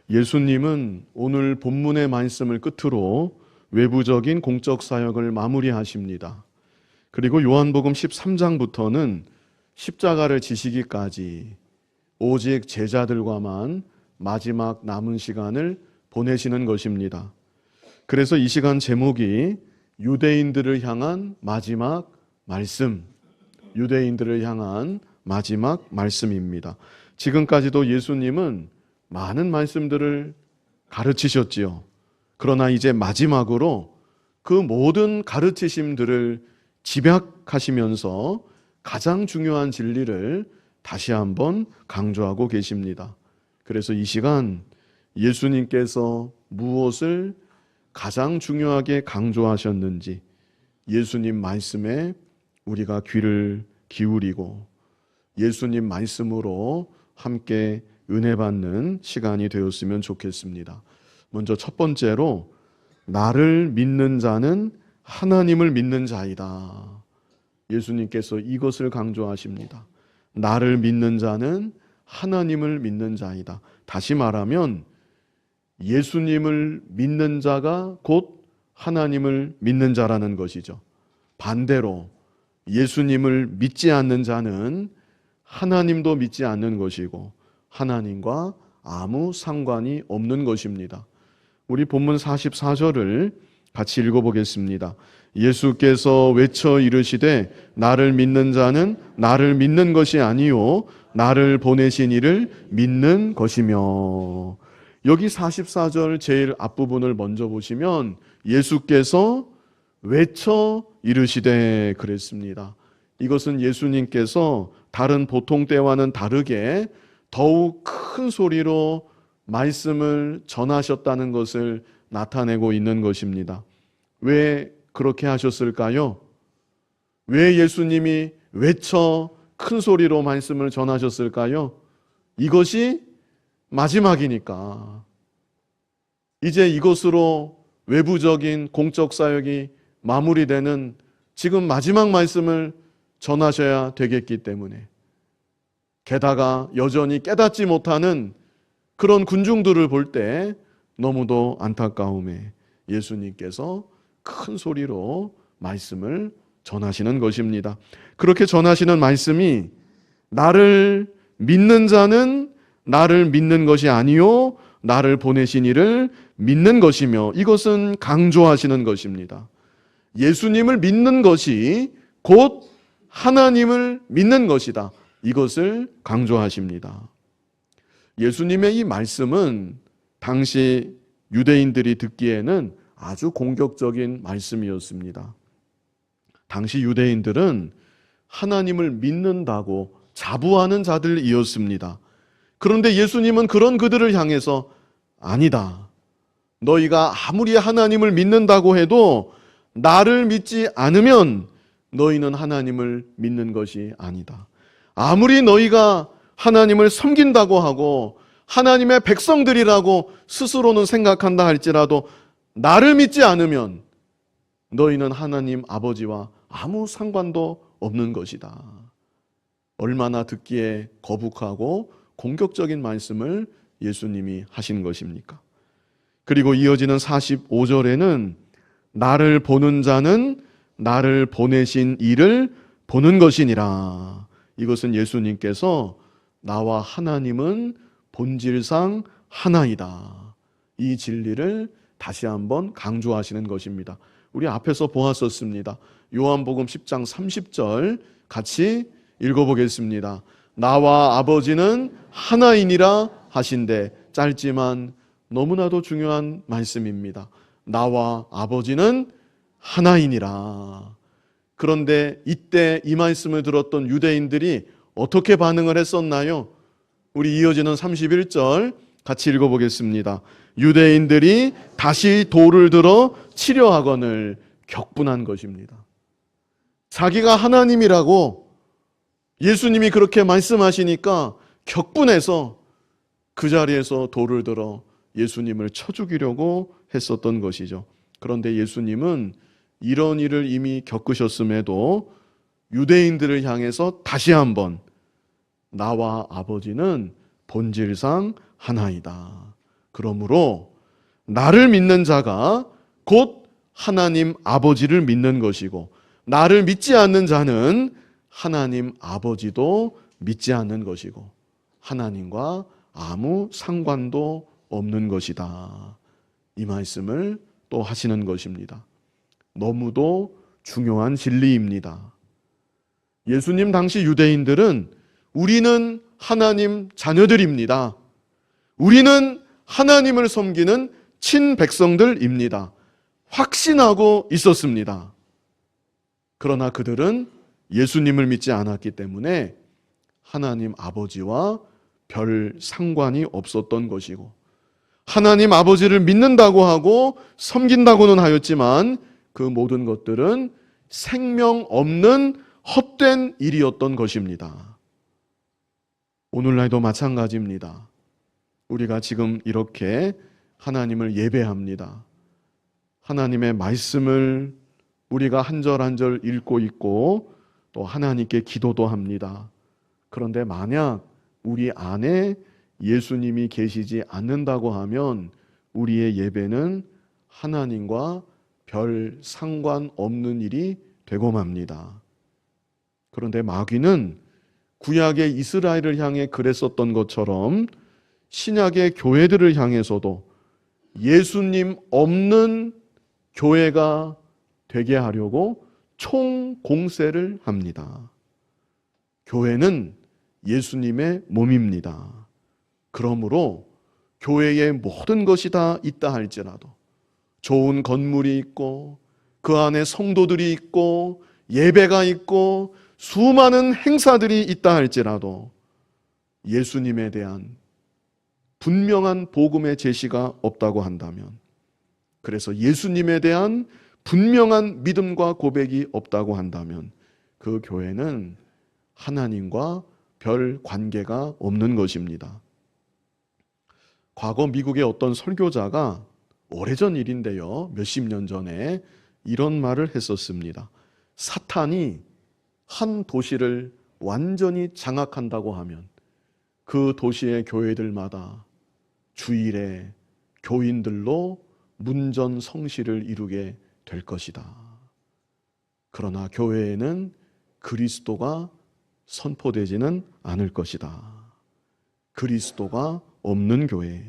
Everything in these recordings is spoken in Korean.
예수님은 오늘 본문의 말씀을 끝으로 외부적인 공적 사역을 마무리하십니다. 그리고 요한복음 13장부터는 십자가를 지시기까지 오직 제자들과만 마지막 남은 시간을 보내시는 것입니다. 그래서 이 시간 제목이 유대인들을 향한 마지막 말씀, 유대인들을 향한 마지막 말씀입니다. 지금까지도 예수님은 많은 말씀들을 가르치셨지요. 그러나 이제 마지막으로 그 모든 가르치심들을 집약하시면서 가장 중요한 진리를 다시 한번 강조하고 계십니다. 그래서 이 시간 예수님께서 무엇을 가장 중요하게 강조하셨는지 예수님 말씀에 우리가 귀를 기울이고 예수님 말씀으로 함께 은혜 받는 시간이 되었으면 좋겠습니다. 먼저 첫 번째로 나를 믿는 자는 하나님을 믿는 자이다. 예수님께서 이것을 강조하십니다. 나를 믿는 자는 하나님을 믿는 자이다. 다시 말하면 예수님을 믿는 자가 곧 하나님을 믿는 자라는 것이죠. 반대로 예수님을 믿지 않는 자는 하나님도 믿지 않는 것이고 하나님과 아무 상관이 없는 것입니다. 우리 본문 44절을 같이 읽어보겠습니다. 예수께서 외쳐 이르시되 나를 믿는 자는 나를 믿는 것이 아니요 나를 보내신 이를 믿는 것이며. 여기 44절 제일 앞부분을 먼저 보시면 예수께서 외쳐 이르시되 그랬습니다. 이것은 예수님께서 다른 보통 때와는 다르게 더욱 큰 소리로 말씀을 전하셨다는 것을 나타내고 있는 것입니다. 왜 그렇게 하셨을까요? 왜 예수님이 외쳐 큰 소리로 말씀을 전하셨을까요? 이것이 마지막이니까. 이제 이것으로 외부적인 공적 사역이 마무리되는 지금 마지막 말씀을 전하셔야 되겠기 때문에, 게다가 여전히 깨닫지 못하는 그런 군중들을 볼 때 너무도 안타까움에 예수님께서 큰 소리로 말씀을 전하시는 것입니다. 그렇게 전하시는 말씀이 나를 믿는 자는 나를 믿는 것이 아니요 나를 보내신 이를 믿는 것이며, 이것은 강조하시는 것입니다. 예수님을 믿는 것이 곧 하나님을 믿는 것이다. 이것을 강조하십니다. 예수님의 이 말씀은 당시 유대인들이 듣기에는 아주 공격적인 말씀이었습니다. 당시 유대인들은 하나님을 믿는다고 자부하는 자들이었습니다. 그런데 예수님은 그런 그들을 향해서 아니다. 너희가 아무리 하나님을 믿는다고 해도 나를 믿지 않으면 너희는 하나님을 믿는 것이 아니다. 아무리 너희가 하나님을 섬긴다고 하고 하나님의 백성들이라고 스스로는 생각한다 할지라도 나를 믿지 않으면 너희는 하나님 아버지와 아무 상관도 없는 것이다. 얼마나 듣기에 거북하고 공격적인 말씀을 예수님이 하신 것입니까? 그리고 이어지는 45절에는 나를 보는 자는 나를 보내신 이를 보는 것이니라. 이것은 예수님께서 나와 하나님은 본질상 하나이다. 이 진리를 다시 한번 강조하시는 것입니다. 우리 앞에서 보았었습니다. 요한복음 10장 30절 같이 읽어보겠습니다. 나와 아버지는 하나이니라 하신대. 짧지만 너무나도 중요한 말씀입니다. 나와 아버지는 하나이니라. 그런데 이때 이 말씀을 들었던 유대인들이 어떻게 반응을 했었나요? 우리 이어지는 31절 같이 읽어보겠습니다. 유대인들이 다시 돌을 들어 치려 하거늘 격분한 것입니다. 자기가 하나님이라고 예수님이 그렇게 말씀하시니까 격분해서 그 자리에서 돌을 들어 예수님을 쳐 죽이려고 했었던 것이죠. 그런데 예수님은 이런 일을 이미 겪으셨음에도 유대인들을 향해서 다시 한번 나와 아버지는 본질상 하나이다. 그러므로 나를 믿는 자가 곧 하나님 아버지를 믿는 것이고, 나를 믿지 않는 자는 하나님 아버지도 믿지 않는 것이고, 하나님과 아무 상관도 없는 것이다. 이 말씀을 또 하시는 것입니다. 너무도 중요한 진리입니다. 예수님 당시 유대인들은 우리는 하나님 자녀들입니다. 우리는 하나님을 섬기는 친백성들입니다. 확신하고 있었습니다. 그러나 그들은 예수님을 믿지 않았기 때문에 하나님 아버지와 별 상관이 없었던 것이고, 하나님 아버지를 믿는다고 하고 섬긴다고는 하였지만 그 모든 것들은 생명 없는 헛된 일이었던 것입니다. 오늘날도 마찬가지입니다. 우리가 지금 이렇게 하나님을 예배합니다. 하나님의 말씀을 우리가 한 절 한 절 읽고 있고 또 하나님께 기도도 합니다. 그런데 만약 우리 안에 예수님이 계시지 않는다고 하면 우리의 예배는 하나님과 별 상관없는 일이 되고 맙니다. 그런데 마귀는 구약의 이스라엘을 향해 그랬었던 것처럼 신약의 교회들을 향해서도 예수님 없는 교회가 되게 하려고 총공세를 합니다. 교회는 예수님의 몸입니다. 그러므로 교회에 모든 것이 다 있다 할지라도, 좋은 건물이 있고 그 안에 성도들이 있고 예배가 있고 수많은 행사들이 있다 할지라도 예수님에 대한 분명한 복음의 제시가 없다고 한다면, 그래서 예수님에 대한 분명한 믿음과 고백이 없다고 한다면 그 교회는 하나님과 별 관계가 없는 것입니다. 과거 미국의 어떤 설교자가 오래전 일인데요, 몇십 년 전에 이런 말을 했었습니다. 사탄이 한 도시를 완전히 장악한다고 하면 그 도시의 교회들마다 주일에 교인들로 문전성시를 이루게 될 것이다. 그러나 교회에는 그리스도가 선포되지는 않을 것이다. 그리스도가 없는 교회,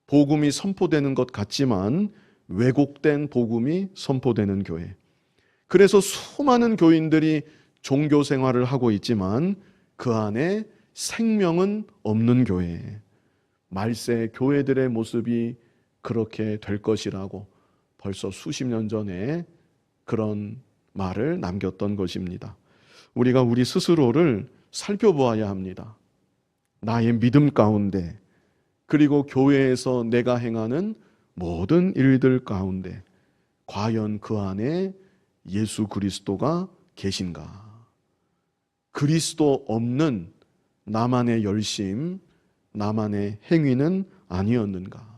복음이 선포되는 것 같지만 왜곡된 복음이 선포되는 교회. 그래서 수많은 교인들이 종교 생활을 하고 있지만 그 안에 생명은 없는 교회. 말세 교회들의 모습이 그렇게 될 것이라고 벌써 수십 년 전에 그런 말을 남겼던 것입니다. 우리가 우리 스스로를 살펴보아야 합니다. 나의 믿음 가운데, 그리고 교회에서 내가 행하는 모든 일들 가운데 과연 그 안에 예수 그리스도가 계신가? 그리스도 없는 나만의 열심, 나만의 행위는 아니었는가?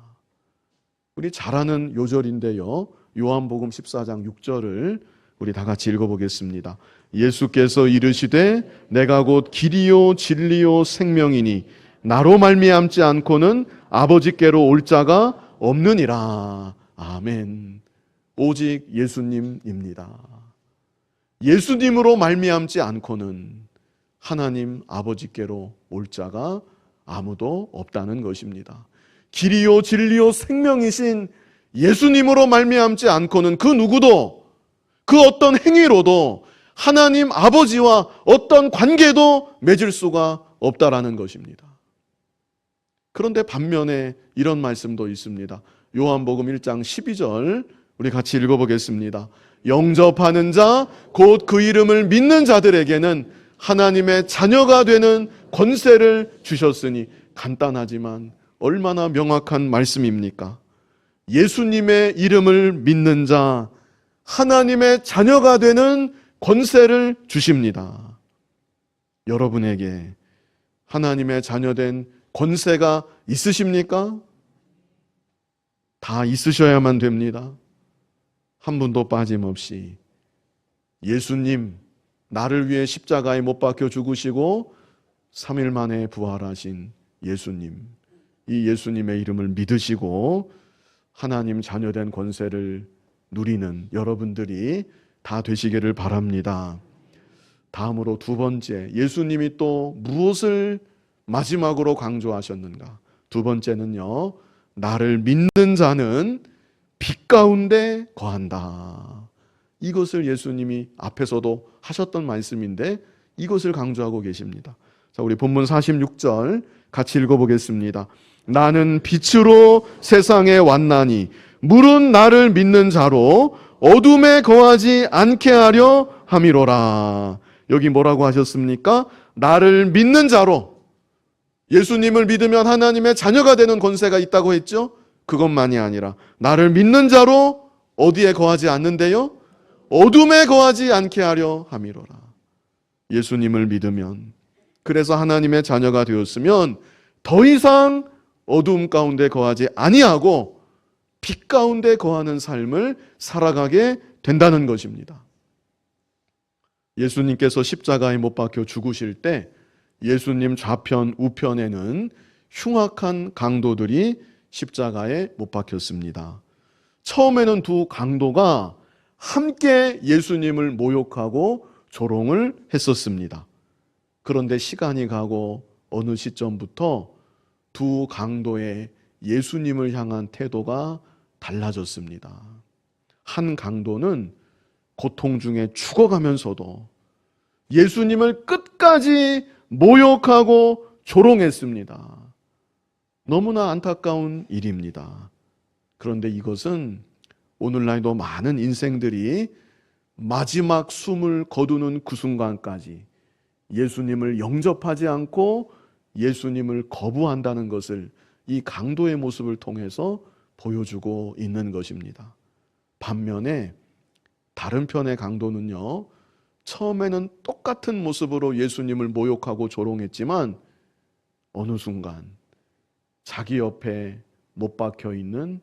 우리 잘 아는 요절인데요, 요한복음 14장 6절을 우리 다 같이 읽어보겠습니다. 예수께서 이르시되 내가 곧 길이요 진리요 생명이니 나로 말미암지 않고는 아버지께로 올 자가 없느니라. 아멘. 오직 예수님입니다. 예수님으로 말미암지 않고는 하나님 아버지께로 올 자가 아무도 없다는 것입니다. 길이요 진리요 생명이신 예수님으로 말미암지 않고는 그 누구도, 그 어떤 행위로도 하나님 아버지와 어떤 관계도 맺을 수가 없다라는 것입니다. 그런데 반면에 이런 말씀도 있습니다. 요한복음 1장 12절 우리 같이 읽어보겠습니다. 영접하는 자 곧 그 이름을 믿는 자들에게는 하나님의 자녀가 되는 권세를 주셨으니, 간단하지만 얼마나 명확한 말씀입니까? 예수님의 이름을 믿는 자, 하나님의 자녀가 되는 권세를 주십니다. 여러분에게 하나님의 자녀된 권세가 있으십니까? 다 있으셔야만 됩니다. 한 분도 빠짐없이 예수님, 나를 위해 십자가에 못 박혀 죽으시고 3일 만에 부활하신 예수님, 이 예수님의 이름을 믿으시고 하나님 자녀된 권세를 누리는 여러분들이 다 되시기를 바랍니다. 다음으로 두 번째, 예수님이 또 무엇을 마지막으로 강조하셨는가? 두 번째는요, 나를 믿는 자는 빛 가운데 거한다. 이것을 예수님이 앞에서도 하셨던 말씀인데 이것을 강조하고 계십니다. 자, 우리 본문 46절 같이 읽어보겠습니다. 나는 빛으로 세상에 왔나니 물은 나를 믿는 자로 어둠에 거하지 않게 하려 함이로라. 여기 뭐라고 하셨습니까? 나를 믿는 자로. 예수님을 믿으면 하나님의 자녀가 되는 권세가 있다고 했죠? 그것만이 아니라 나를 믿는 자로 어디에 거하지 않는데요? 어둠에 거하지 않게 하려 함이로라. 예수님을 믿으면, 그래서 하나님의 자녀가 되었으면 더 이상 어둠 가운데 거하지 아니하고 빛 가운데 거하는 삶을 살아가게 된다는 것입니다. 예수님께서 십자가에 못 박혀 죽으실 때 예수님 좌편 우편에는 흉악한 강도들이 십자가에 못 박혔습니다. 처음에는 두 강도가 함께 예수님을 모욕하고 조롱을 했었습니다. 그런데 시간이 가고 어느 시점부터 두 강도의 예수님을 향한 태도가 달라졌습니다. 한 강도는 고통 중에 죽어가면서도 예수님을 끝까지 모욕하고 조롱했습니다. 너무나 안타까운 일입니다. 그런데 이것은 오늘날도 많은 인생들이 마지막 숨을 거두는 그 순간까지 예수님을 영접하지 않고 예수님을 거부한다는 것을 이 강도의 모습을 통해서 보여주고 있는 것입니다. 반면에 다른 편의 강도는요, 처음에는 똑같은 모습으로 예수님을 모욕하고 조롱했지만 어느 순간 자기 옆에 못 박혀 있는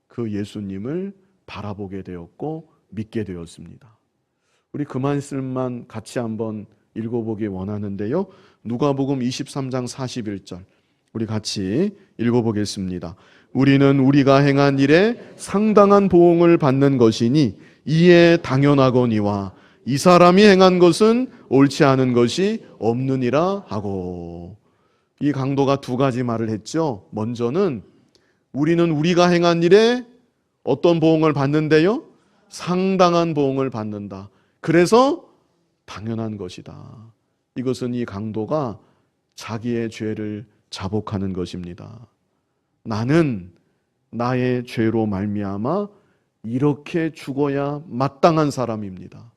그 예수님을 바라보게 되었고 믿게 되었습니다. 우리 그 말씀만 같이 한번 읽어보기 원하는데요. 누가복음 23장 41절 우리 같이 읽어보겠습니다. 우리는 우리가 행한 일에 상당한 보응을 받는 것이니 이에 당연하거니와 이 사람이 행한 것은 옳지 않은 것이 없느니라 하고. 이 강도가 두 가지 말을 했죠. 먼저는 우리는 우리가 행한 일에 어떤 보응을 받는데요? 상당한 보응을 받는다. 그래서 당연한 것이다. 이것은 이 강도가 자기의 죄를 자복하는 것입니다. 나는 나의 죄로 말미암아 이렇게 죽어야 마땅한 사람입니다.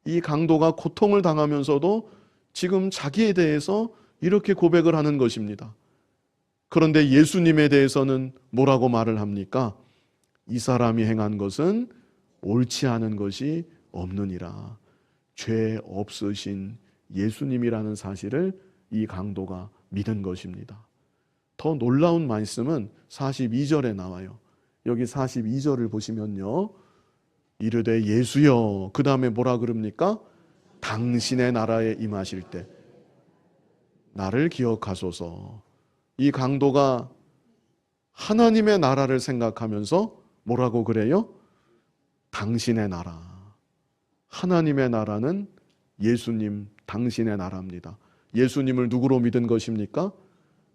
이 강도가 고통을 당하면서도 지금 자기에 대해서 이렇게 고백을 하는 것입니다. 그런데 예수님에 대해서는 뭐라고 말을 합니까? 이 사람이 행한 것은 옳지 않은 것이 없느니라. 죄 없으신 예수님이라는 사실을 이 강도가 믿은 것입니다. 더 놀라운 말씀은 42절에 나와요. 여기 42절을 보시면요, 이르되 예수여, 그 다음에 뭐라 그럽니까? 당신의 나라에 임하실 때 나를 기억하소서. 이 강도가 하나님의 나라를 생각하면서 뭐라고 그래요? 당신의 나라. 하나님의 나라는 예수님, 당신의 나라입니다. 예수님을 누구로 믿은 것입니까?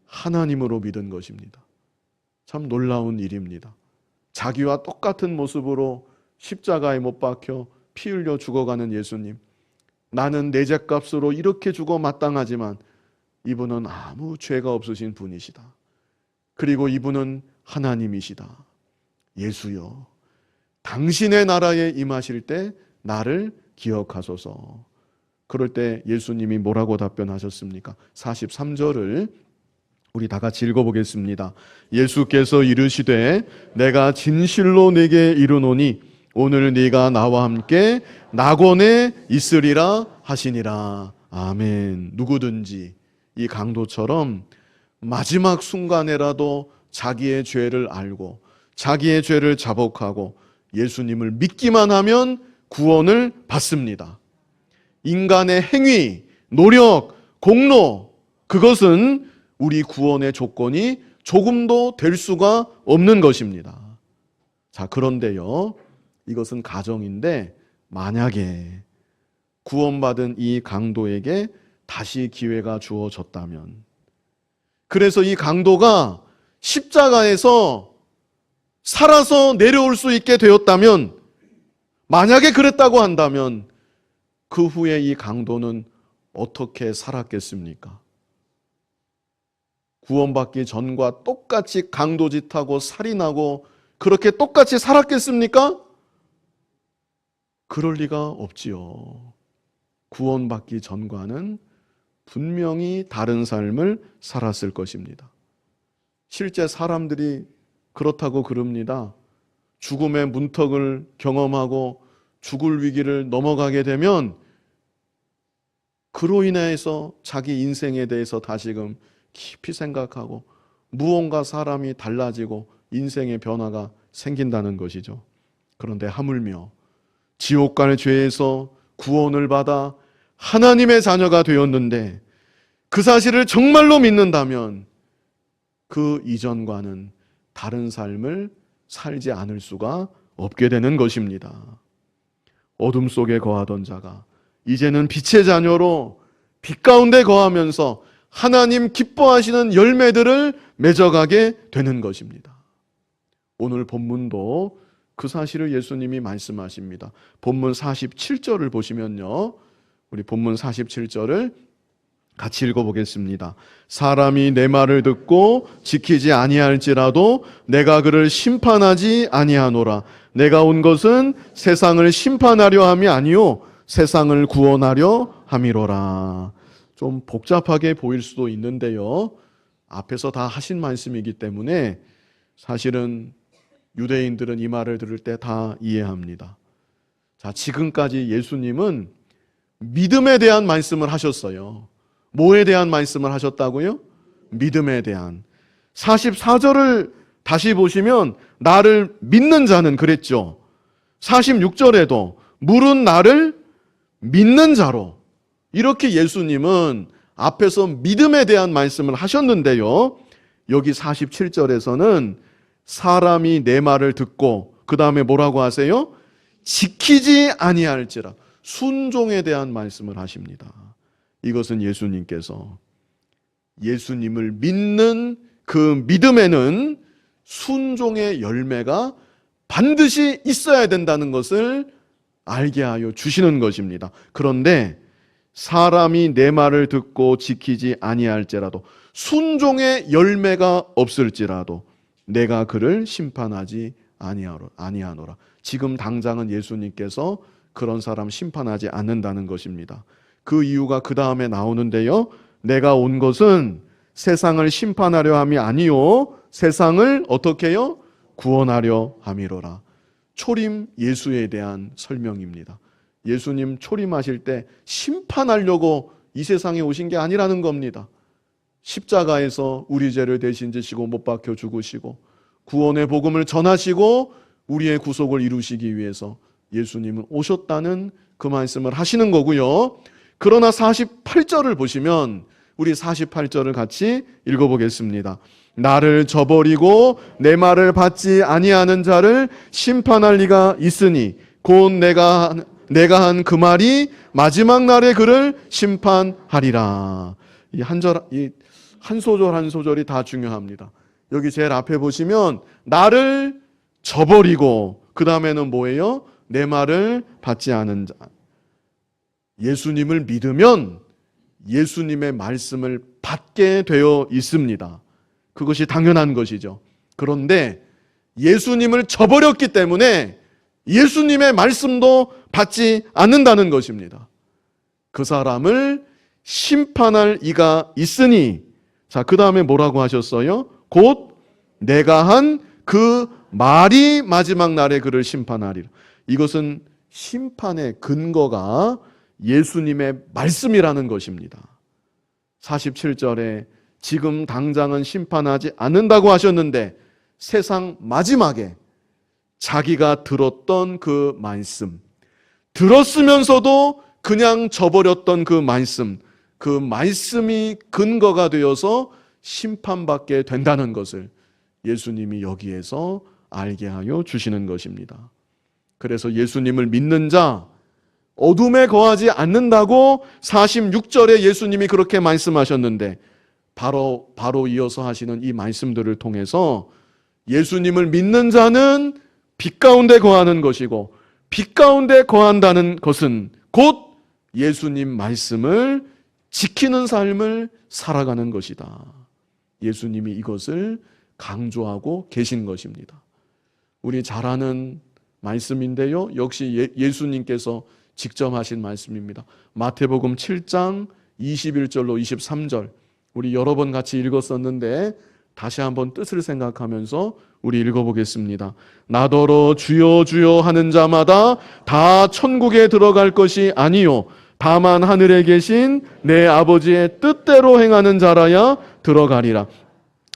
하나님으로 믿은 것입니다. 참 놀라운 일입니다. 자기와 똑같은 모습으로 십자가에 못 박혀 피 흘려 죽어가는 예수님. 나는 내 죄값으로 이렇게 죽어 마땅하지만 이분은 아무 죄가 없으신 분이시다. 그리고 이분은 하나님이시다. 예수여, 당신의 나라에 임하실 때 나를 기억하소서. 그럴 때 예수님이 뭐라고 답변하셨습니까? 43절을 우리 다 같이 읽어보겠습니다. 예수께서 이르시되 내가 진실로 네게 이르노니 오늘 네가 나와 함께 낙원에 있으리라 하시니라. 아멘. 누구든지 이 강도처럼 마지막 순간에라도 자기의 죄를 알고 자기의 죄를 자복하고 예수님을 믿기만 하면 구원을 받습니다. 인간의 행위, 노력, 공로, 그것은 우리 구원의 조건이 조금도 될 수가 없는 것입니다. 자, 그런데요, 이것은 가정인데 만약에 구원받은 이 강도에게 다시 기회가 주어졌다면, 그래서 이 강도가 십자가에서 살아서 내려올 수 있게 되었다면, 만약에 그랬다고 한다면 그 후에 이 강도는 어떻게 살았겠습니까? 구원받기 전과 똑같이 강도짓하고 살인하고 그렇게 똑같이 살았겠습니까? 그럴 리가 없지요. 구원받기 전과는 분명히 다른 삶을 살았을 것입니다. 실제 사람들이 그렇다고 그럽니다. 죽음의 문턱을 경험하고 죽을 위기를 넘어가게 되면 그로 인해서 자기 인생에 대해서 다시금 깊이 생각하고 무언가 사람이 달라지고 인생의 변화가 생긴다는 것이죠. 그런데 하물며 지옥간의 죄에서 구원을 받아 하나님의 자녀가 되었는데 그 사실을 정말로 믿는다면 그 이전과는 다른 삶을 살지 않을 수가 없게 되는 것입니다. 어둠 속에 거하던 자가 이제는 빛의 자녀로 빛 가운데 거하면서 하나님 기뻐하시는 열매들을 맺어가게 되는 것입니다. 오늘 본문도 그 사실을 예수님이 말씀하십니다. 본문 47절을 보시면요, 우리 본문 47절을 같이 읽어보겠습니다. 사람이 내 말을 듣고 지키지 아니할지라도 내가 그를 심판하지 아니하노라. 내가 온 것은 세상을 심판하려 함이 아니요 세상을 구원하려 함이로라. 좀 복잡하게 보일 수도 있는데요, 앞에서 다 하신 말씀이기 때문에 사실은 유대인들은 이 말을 들을 때 다 이해합니다. 자, 지금까지 예수님은 믿음에 대한 말씀을 하셨어요. 뭐에 대한 말씀을 하셨다고요? 믿음에 대한. 44절을 다시 보시면 나를 믿는 자는 그랬죠. 46절에도 물은 나를 믿는 자로, 이렇게 예수님은 앞에서 믿음에 대한 말씀을 하셨는데요, 여기 47절에서는 사람이 내 말을 듣고 그 다음에 뭐라고 하세요? 지키지 아니할지라, 순종에 대한 말씀을 하십니다. 이것은 예수님께서 예수님을 믿는 그 믿음에는 순종의 열매가 반드시 있어야 된다는 것을 알게 하여 주시는 것입니다. 그런데 사람이 내 말을 듣고 지키지 아니할지라도, 순종의 열매가 없을지라도 내가 그를 심판하지 아니하노라. 지금 당장은 예수님께서 그런 사람 심판하지 않는다는 것입니다. 그 이유가 그 다음에 나오는데요, 내가 온 것은 세상을 심판하려 함이 아니요 세상을 어떻게 해요? 구원하려 함이로라. 초림 예수에 대한 설명입니다. 예수님 초림하실 때 심판하려고 이 세상에 오신 게 아니라는 겁니다. 십자가에서 우리 죄를 대신 지시고 못 박혀 죽으시고 구원의 복음을 전하시고 우리의 구속을 이루시기 위해서 예수님은 오셨다는 그 말씀을 하시는 거고요. 그러나 48절을 보시면, 우리 48절을 같이 읽어보겠습니다. 나를 저버리고 내 말을 받지 아니하는 자를 심판할 리가 있으니 곧 내가 한 그 말이 마지막 날에 그를 심판하리라. 이 한 소절 한 소절이 다 중요합니다. 여기 제일 앞에 보시면 나를 저버리고, 그 다음에는 뭐예요? 내 말을 받지 않은 자. 예수님을 믿으면 예수님의 말씀을 받게 되어 있습니다. 그것이 당연한 것이죠. 그런데 예수님을 저버렸기 때문에 예수님의 말씀도 받지 않는다는 것입니다. 그 사람을 심판할 이가 있으니, 자, 그 다음에 뭐라고 하셨어요? 곧 내가 한 그 말이 마지막 날에 그를 심판하리라. 이것은 심판의 근거가 예수님의 말씀이라는 것입니다. 47절에 지금 당장은 심판하지 않는다고 하셨는데 세상 마지막에 자기가 들었던 그 말씀, 들었으면서도 그냥 저버렸던 그 말씀이 근거가 되어서 심판받게 된다는 것을 예수님이 여기에서 알게 하여 주시는 것입니다. 그래서 예수님을 믿는 자 어둠에 거하지 않는다고 46절에 예수님이 그렇게 말씀하셨는데 바로 이어서 하시는 이 말씀들을 통해서 예수님을 믿는 자는 빛 가운데 거하는 것이고 빛 가운데 거한다는 것은 곧 예수님 말씀을 지키는 삶을 살아가는 것이다. 예수님이 이것을 강조하고 계신 것입니다. 우리 잘 아는 말씀인데요. 역시 예수님께서 직접 하신 말씀입니다. 마태복음 7장 21절로 23절 우리 여러 번 같이 읽었었는데 다시 한번 뜻을 생각하면서 우리 읽어보겠습니다. 나더러 주여 주여 하는 자마다 다 천국에 들어갈 것이 아니요 다만 하늘에 계신 내 아버지의 뜻대로 행하는 자라야 들어가리라.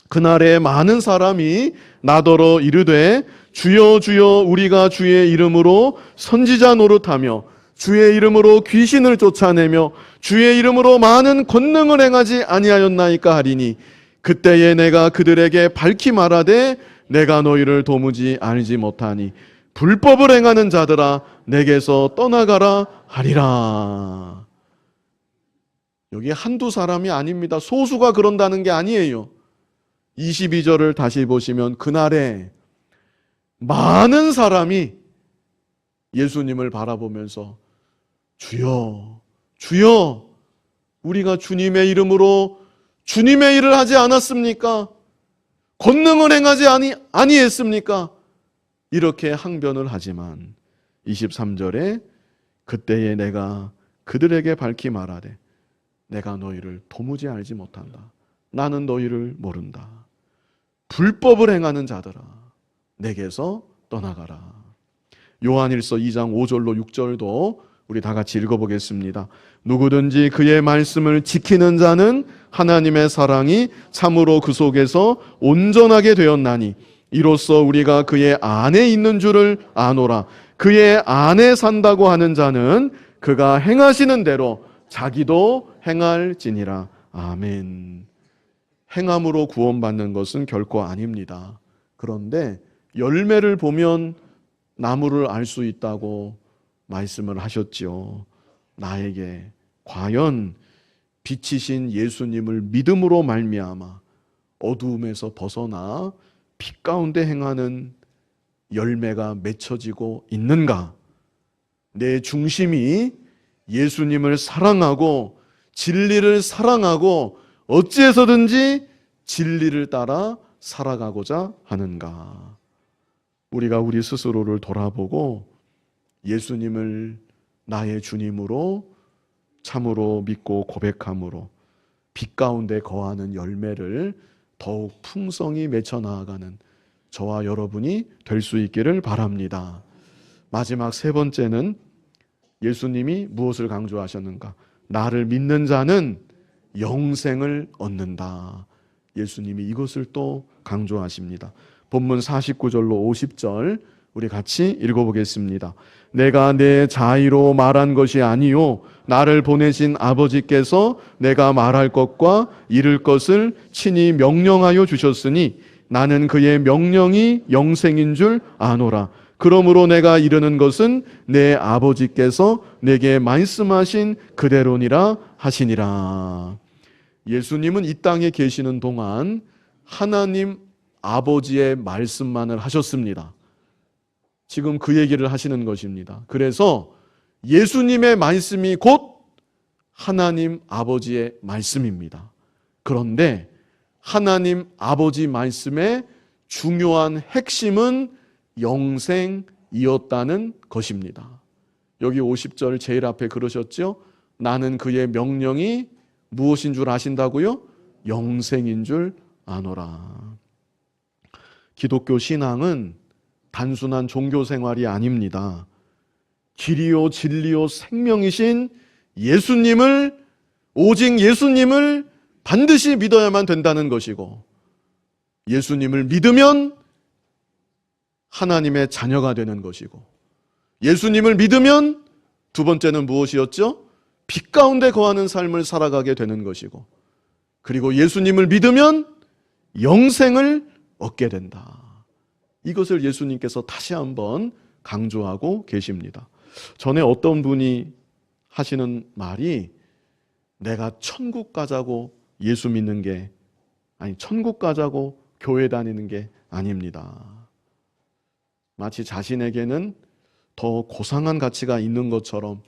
그날에 많은 사람이 나더러 이르되 주여 주여 우리가 주의 이름으로 선지자 노릇하며 주의 이름으로 귀신을 쫓아내며 주의 이름으로 많은 권능을 행하지 아니하였나이까 하리니 그때에 내가 그들에게 밝히 말하되 내가 너희를 도무지 알지 못하니 불법을 행하는 자들아 내게서 떠나가라 하리라. 여기 한두 사람이 아닙니다. 소수가 그런다는 게 아니에요. 22절을 다시 보시면 그날에 많은 사람이 예수님을 바라보면서 주여 주여 우리가 주님의 이름으로 주님의 일을 하지 않았습니까? 권능을 행하지 아니했습니까? 이렇게 항변을 하지만 23절에 그때에 내가 그들에게 밝히 말하되 내가 너희를 도무지 알지 못한다. 나는 너희를 모른다. 불법을 행하는 자들아 내게서 떠나가라. 요한일서 2장 5절로 6절도 우리 다 같이 읽어보겠습니다. 누구든지 그의 말씀을 지키는 자는 하나님의 사랑이 참으로 그 속에서 온전하게 되었나니 이로써 우리가 그의 안에 있는 줄을 아노라. 그의 안에 산다고 하는 자는 그가 행하시는 대로 자기도 행할지니라. 아멘. 행함으로 구원받는 것은 결코 아닙니다. 그런데 열매를 보면 나무를 알 수 있다고 말씀을 하셨지요. 나에게 과연 빛이신 예수님을 믿음으로 말미암아 어두움에서 벗어나 빛 가운데 행하는 열매가 맺혀지고 있는가? 내 중심이 예수님을 사랑하고 진리를 사랑하고 어찌해서든지 진리를 따라 살아가고자 하는가? 우리가 우리 스스로를 돌아보고 예수님을 나의 주님으로 참으로 믿고 고백함으로 빛 가운데 거하는 열매를 더욱 풍성히 맺혀 나아가는 저와 여러분이 될 수 있기를 바랍니다. 마지막 세 번째는 예수님이 무엇을 강조하셨는가? 나를 믿는 자는 영생을 얻는다. 예수님이 이것을 또 강조하십니다. 본문 49절로 50절 우리 같이 읽어보겠습니다. 내가 내 자의로 말한 것이 아니요 나를 보내신 아버지께서 내가 말할 것과 이를 것을 친히 명령하여 주셨으니 나는 그의 명령이 영생인 줄 아노라. 그러므로 내가 이르는 것은 내 아버지께서 내게 말씀하신 그대로니라 하시니라. 예수님은 이 땅에 계시는 동안 하나님 아버지의 말씀만을 하셨습니다. 지금 그 얘기를 하시는 것입니다. 그래서 예수님의 말씀이 곧 하나님 아버지의 말씀입니다. 그런데 하나님 아버지 말씀의 중요한 핵심은 영생이었다는 것입니다. 여기 50절 제일 앞에 그러셨죠? 나는 그의 명령이 무엇인 줄 아신다고요? 영생인 줄 아노라. 기독교 신앙은 단순한 종교 생활이 아닙니다. 길이요 진리요 생명이신 예수님을 오직 예수님을 반드시 믿어야만 된다는 것이고 예수님을 믿으면 하나님의 자녀가 되는 것이고 예수님을 믿으면 두 번째는 무엇이었죠? 빛 가운데 거하는 삶을 살아가게 되는 것이고 그리고 예수님을 믿으면 영생을 얻게 된다. 이것을 예수님께서 다시 한번 강조하고 계십니다. 전에 어떤 분이 하시는 말이 내가 천국 가자고 예수 믿는 게 천국 가자고 교회 다니는 게 아닙니다. 마치 자신에게는 더 고상한 가치가 있는 것처럼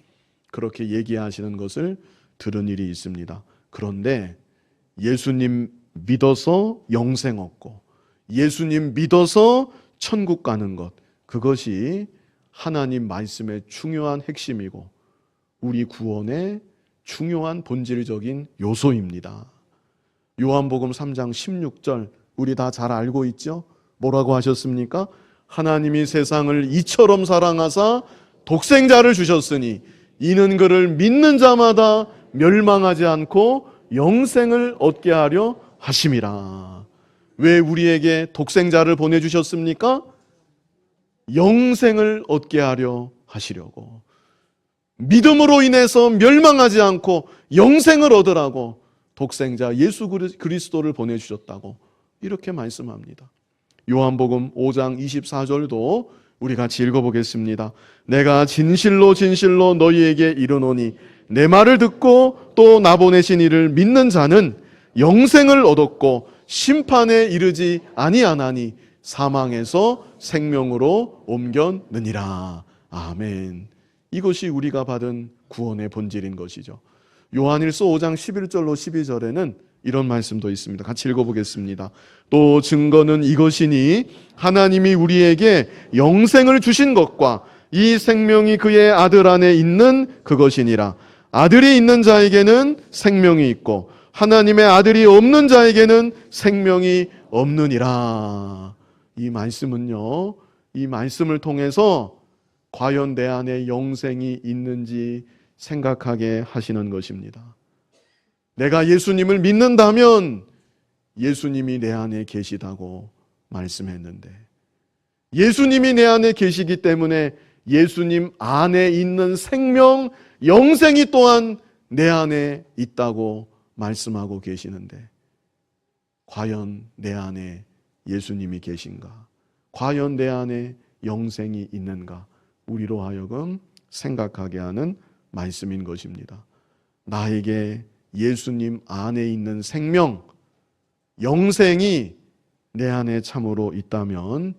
그렇게 얘기하시는 것을 들은 일이 있습니다. 그런데 예수님 믿어서 영생 얻고 예수님 믿어서 천국 가는 것, 그것이 하나님 말씀의 중요한 핵심이고 우리 구원의 중요한 본질적인 요소입니다. 요한복음 3장 16절 우리 다 잘 알고 있죠? 뭐라고 하셨습니까? 하나님이 세상을 이처럼 사랑하사 독생자를 주셨으니 이는 그를 믿는 자마다 멸망하지 않고 영생을 얻게 하려 하심이라. 왜 우리에게 독생자를 보내주셨습니까? 영생을 얻게 하려 하시려고. 믿음으로 인해서 멸망하지 않고 영생을 얻으라고 독생자 예수 그리스도를 보내주셨다고 이렇게 말씀합니다. 요한복음 5장 24절도 우리 같이 읽어보겠습니다. 내가 진실로 진실로 너희에게 이르노니 내 말을 듣고 또 나 보내신 이를 믿는 자는 영생을 얻었고 심판에 이르지 아니하나니 사망에서 생명으로 옮겼느니라. 아멘. 이것이 우리가 받은 구원의 본질인 것이죠. 요한일서 5장 11절로 12절에는 이런 말씀도 있습니다. 같이 읽어보겠습니다. 또 증거는 이것이니 하나님이 우리에게 영생을 주신 것과 이 생명이 그의 아들 안에 있는 그것이니라. 아들이 있는 자에게는 생명이 있고 하나님의 아들이 없는 자에게는 생명이 없느니라. 이 말씀은요, 이 말씀을 통해서 과연 내 안에 영생이 있는지 생각하게 하시는 것입니다. 내가 예수님을 믿는다면 예수님이 내 안에 계시다고 말씀했는데 예수님이 내 안에 계시기 때문에 예수님 안에 있는 생명, 영생이 또한 내 안에 있다고 말씀하고 계시는데 과연 내 안에 예수님이 계신가? 과연 내 안에 영생이 있는가? 우리로 하여금 생각하게 하는 말씀인 것입니다. 나에게 예수님 안에 있는 생명, 영생이 내 안에 참으로 있다면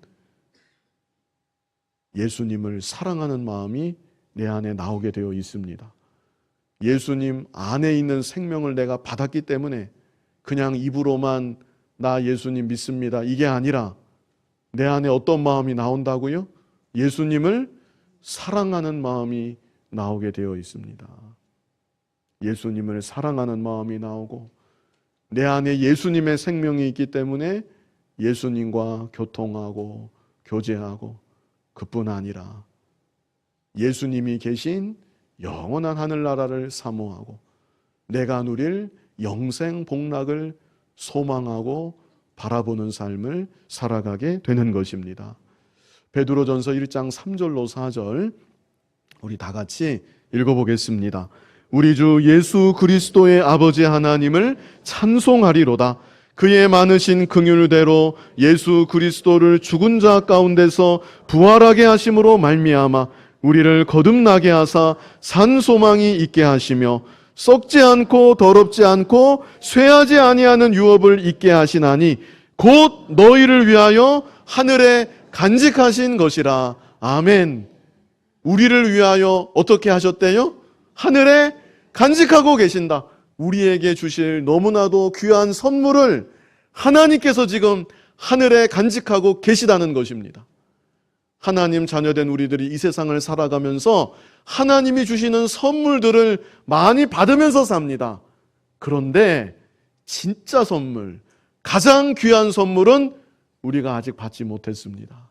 예수님을 사랑하는 마음이 내 안에 나오게 되어 있습니다. 예수님 안에 있는 생명을 내가 받았기 때문에 그냥 입으로만 나 예수님 믿습니다, 이게 아니라 내 안에 어떤 마음이 나온다고요? 예수님을 사랑하는 마음이 나오게 되어 있습니다. 예수님을 사랑하는 마음이 나오고 내 안에 예수님의 생명이 있기 때문에 예수님과 교통하고 교제하고 그뿐 아니라 예수님이 계신 영원한 하늘나라를 사모하고 내가 누릴 영생 복락을 소망하고 바라보는 삶을 살아가게 되는 것입니다. 베드로전서 1장 3절로 4절 우리 다 같이 읽어보겠습니다. 우리 주 예수 그리스도의 아버지 하나님을 찬송하리로다. 그의 많으신 긍휼대로 예수 그리스도를 죽은 자 가운데서 부활하게 하심으로 말미암아 우리를 거듭나게 하사 산 소망이 있게 하시며 썩지 않고 더럽지 않고 쇠하지 아니하는 유업을 있게 하시나니 곧 너희를 위하여 하늘에 간직하신 것이라. 아멘. 우리를 위하여 어떻게 하셨대요? 하늘에 간직하고 계신다. 우리에게 주실 너무나도 귀한 선물을 하나님께서 지금 하늘에 간직하고 계시다는 것입니다. 하나님 자녀된 우리들이 이 세상을 살아가면서 하나님이 주시는 선물들을 많이 받으면서 삽니다. 그런데 진짜 선물, 가장 귀한 선물은 우리가 아직 받지 못했습니다.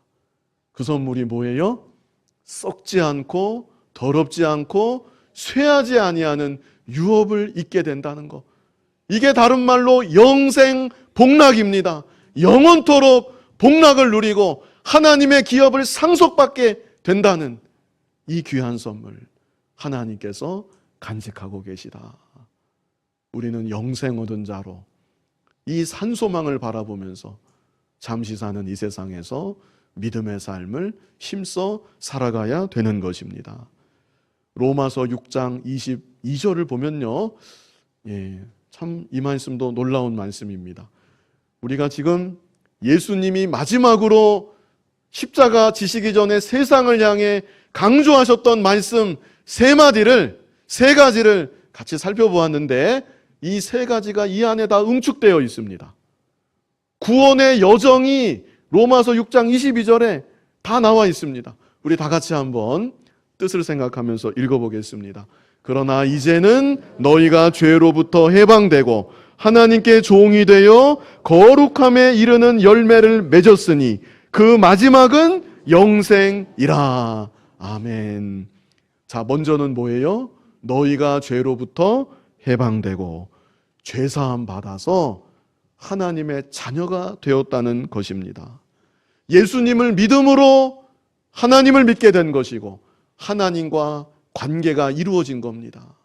그 선물이 뭐예요? 썩지 않고 더럽지 않고 쇠하지 아니하는 유업을 잊게 된다는 것. 이게 다른 말로 영생 복락입니다. 영원토록 복락을 누리고 하나님의 기업을 상속받게 된다는 이 귀한 선물 하나님께서 간직하고 계시다. 우리는 영생 얻은 자로 이 산소망을 바라보면서 잠시 사는 이 세상에서 믿음의 삶을 힘써 살아가야 되는 것입니다. 로마서 6장 22절을 보면요, 참 이 말씀도 놀라운 말씀입니다. 우리가 지금 예수님이 마지막으로 십자가 지시기 전에 세상을 향해 강조하셨던 말씀 세 가지를 같이 살펴보았는데, 이 세 가지가 이 안에 다 응축되어 있습니다. 구원의 여정이 로마서 6장 22절에 다 나와 있습니다. 우리 다 같이 한번 뜻을 생각하면서 읽어보겠습니다. 그러나 이제는 너희가 죄로부터 해방되고 하나님께 종이 되어 거룩함에 이르는 열매를 맺었으니 그 마지막은 영생이라. 아멘. 자, 먼저는 뭐예요? 너희가 죄로부터 해방되고 죄사함 받아서 하나님의 자녀가 되었다는 것입니다. 예수님을 믿음으로 하나님을 믿게 된 것이고 하나님과 관계가 이루어진 겁니다.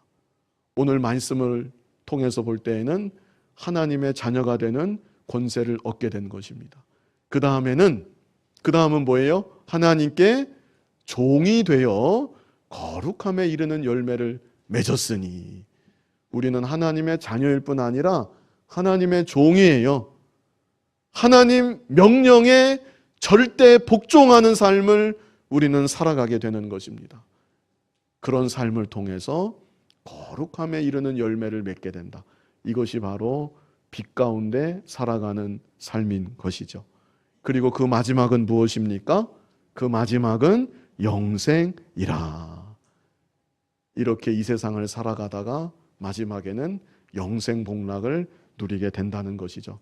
오늘 말씀을 통해서 볼 때에는 하나님의 자녀가 되는 권세를 얻게 된 것입니다. 그 다음은 뭐예요? 하나님께 종이 되어 거룩함에 이르는 열매를 맺었으니, 우리는 하나님의 자녀일 뿐 아니라 하나님의 종이에요. 하나님 명령에 절대 복종하는 삶을 우리는 살아가게 되는 것입니다. 그런 삶을 통해서 거룩함에 이르는 열매를 맺게 된다. 이것이 바로 빛 가운데 살아가는 삶인 것이죠. 그리고 그 마지막은 무엇입니까? 그 마지막은 영생이라. 이렇게 이 세상을 살아가다가 마지막에는 영생 복락을 누리게 된다는 것이죠.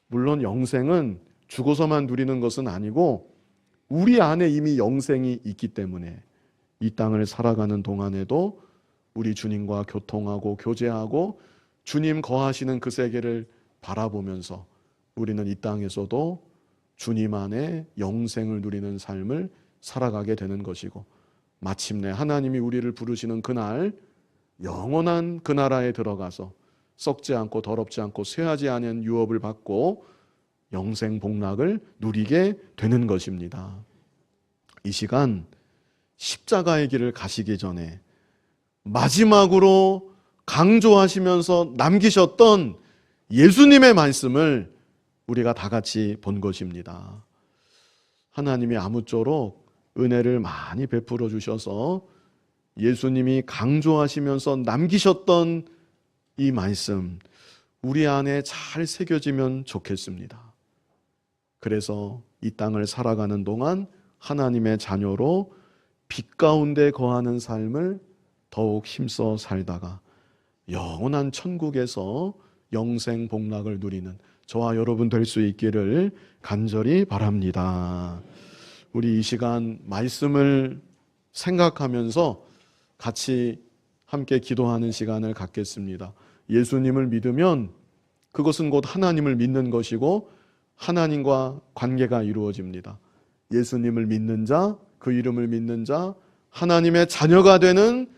물론 영생은 죽어서만 누리는 것은 아니고 우리 안에 이미 영생이 있기 때문에 이 땅을 살아가는 동안에도 우리 주님과 교통하고 교제하고 주님 거하시는 그 세계를 바라보면서 우리는 이 땅에서도 주님 안에 영생을 누리는 삶을 살아가게 되는 것이고, 마침내 하나님이 우리를 부르시는 그날 영원한 그 나라에 들어가서 썩지 않고 더럽지 않고 쇠하지 않은 유업을 받고 영생 복락을 누리게 되는 것입니다. 이 시간 십자가의 길을 가시기 전에 마지막으로 강조하시면서 남기셨던 예수님의 말씀을 우리가 다 같이 본 것입니다. 하나님이 아무쪼록 은혜를 많이 베풀어 주셔서 예수님이 강조하시면서 남기셨던 이 말씀 우리 안에 잘 새겨지면 좋겠습니다. 그래서 이 땅을 살아가는 동안 하나님의 자녀로 빛 가운데 거하는 삶을 더욱 힘써 살다가 영원한 천국에서 영생 복락을 누리는 저와 여러분 될 수 있기를 간절히 바랍니다. 우리 이 시간 말씀을 생각하면서 같이 함께 기도하는 시간을 갖겠습니다. 예수님을 믿으면 그것은 곧 하나님을 믿는 것이고 하나님과 관계가 이루어집니다. 예수님을 믿는 자, 그 이름을 믿는 자, 하나님의 자녀가 되는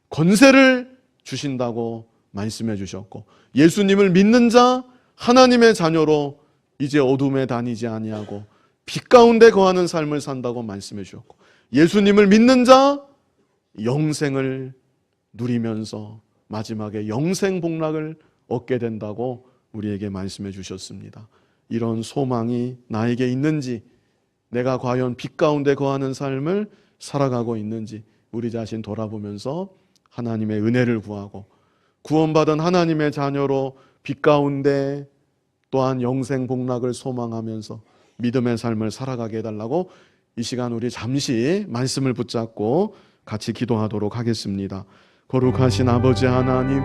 권세를 주신다고 말씀해 주셨고, 예수님을 믿는 자, 하나님의 자녀로 이제 어둠에 다니지 아니하고 빛 가운데 거하는 삶을 산다고 말씀해 주셨고, 예수님을 믿는 자, 영생을 누리면서 마지막에 영생 복락을 얻게 된다고 우리에게 말씀해 주셨습니다. 이런 소망이 나에게 있는지, 내가 과연 빛 가운데 거하는 삶을 살아가고 있는지 우리 자신 돌아보면서 하나님의 은혜를 구하고 구원받은 하나님의 자녀로 빛 가운데 또한 영생 복락을 소망하면서 믿음의 삶을 살아가게 해달라고 이 시간 우리 잠시 말씀을 붙잡고 같이 기도하도록 하겠습니다. 거룩하신 아버지 하나님,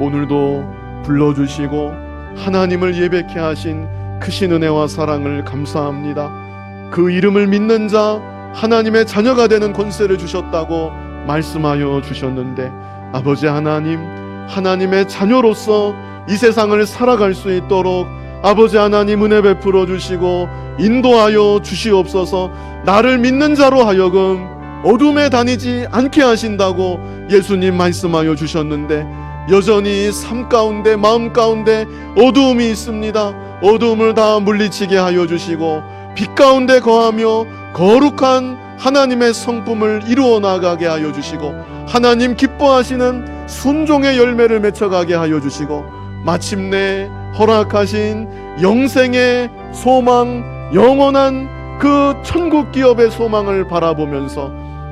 오늘도 불러주시고 하나님을 예배케 하신 크신 은혜와 사랑을 감사합니다. 그 이름을 믿는 자, 하나님의 자녀가 되는 권세를 주셨다고 말씀하여 주셨는데, 아버지 하나님, 하나님의 자녀로서 이 세상을 살아갈 수 있도록 아버지 하나님 은혜 베풀어 주시고 인도하여 주시옵소서. 나를 믿는 자로 하여금 어둠에 다니지 않게 하신다고 예수님 말씀하여 주셨는데, 여전히 삶 가운데, 마음 가운데 어두움이 있습니다. 어두움을 다 물리치게 하여 주시고 빛 가운데 거하며 거룩한 하나님의 성품을 이루어 나가게 하여 주시고 하나님 기뻐하시는 순종의 열매를 맺혀가게 하여 주시고 마침내 허락하신 영생의 소망, 영원한 그 천국 기업의 소망을 바라보면서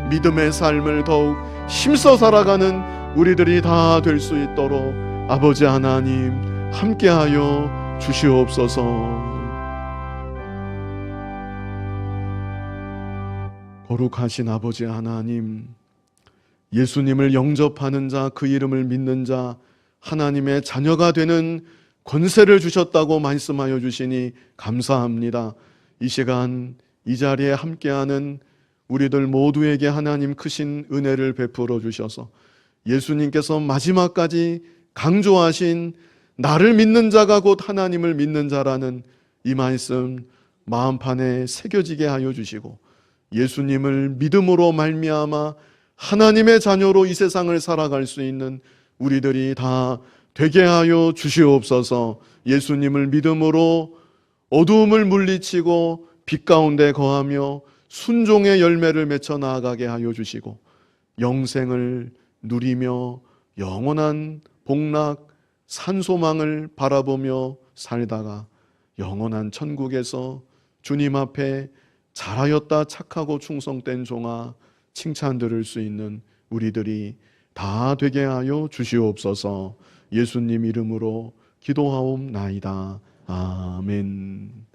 믿음의 삶을 더욱 힘써 살아가는 우리들이 다 될 수 있도록 아버지 하나님 함께하여 주시옵소서. 거룩하신 아버지 하나님, 예수님을 영접하는 자, 그 이름을 믿는 자, 하나님의 자녀가 되는 권세를 주셨다고 말씀하여 주시니 감사합니다. 이 시간 이 자리에 함께하는 우리들 모두에게 하나님 크신 은혜를 베풀어 주셔서 예수님께서 마지막까지 강조하신 나를 믿는 자가 곧 하나님을 믿는 자라는 이 말씀 마음판에 새겨지게 하여 주시고 예수님을 믿음으로 말미암아 하나님의 자녀로 이 세상을 살아갈 수 있는 우리들이 다 되게 하여 주시옵소서. 예수님을 믿음으로 어두움을 물리치고 빛 가운데 거하며 순종의 열매를 맺혀 나아가게 하여 주시고 영생을 누리며 영원한 복락 산소망을 바라보며 살다가 영원한 천국에서 주님 앞에 잘하였다 착하고 충성된 종아 칭찬 들을 수 있는 우리들이 다 되게 하여 주시옵소서. 예수님 이름으로 기도하옵나이다. 아멘.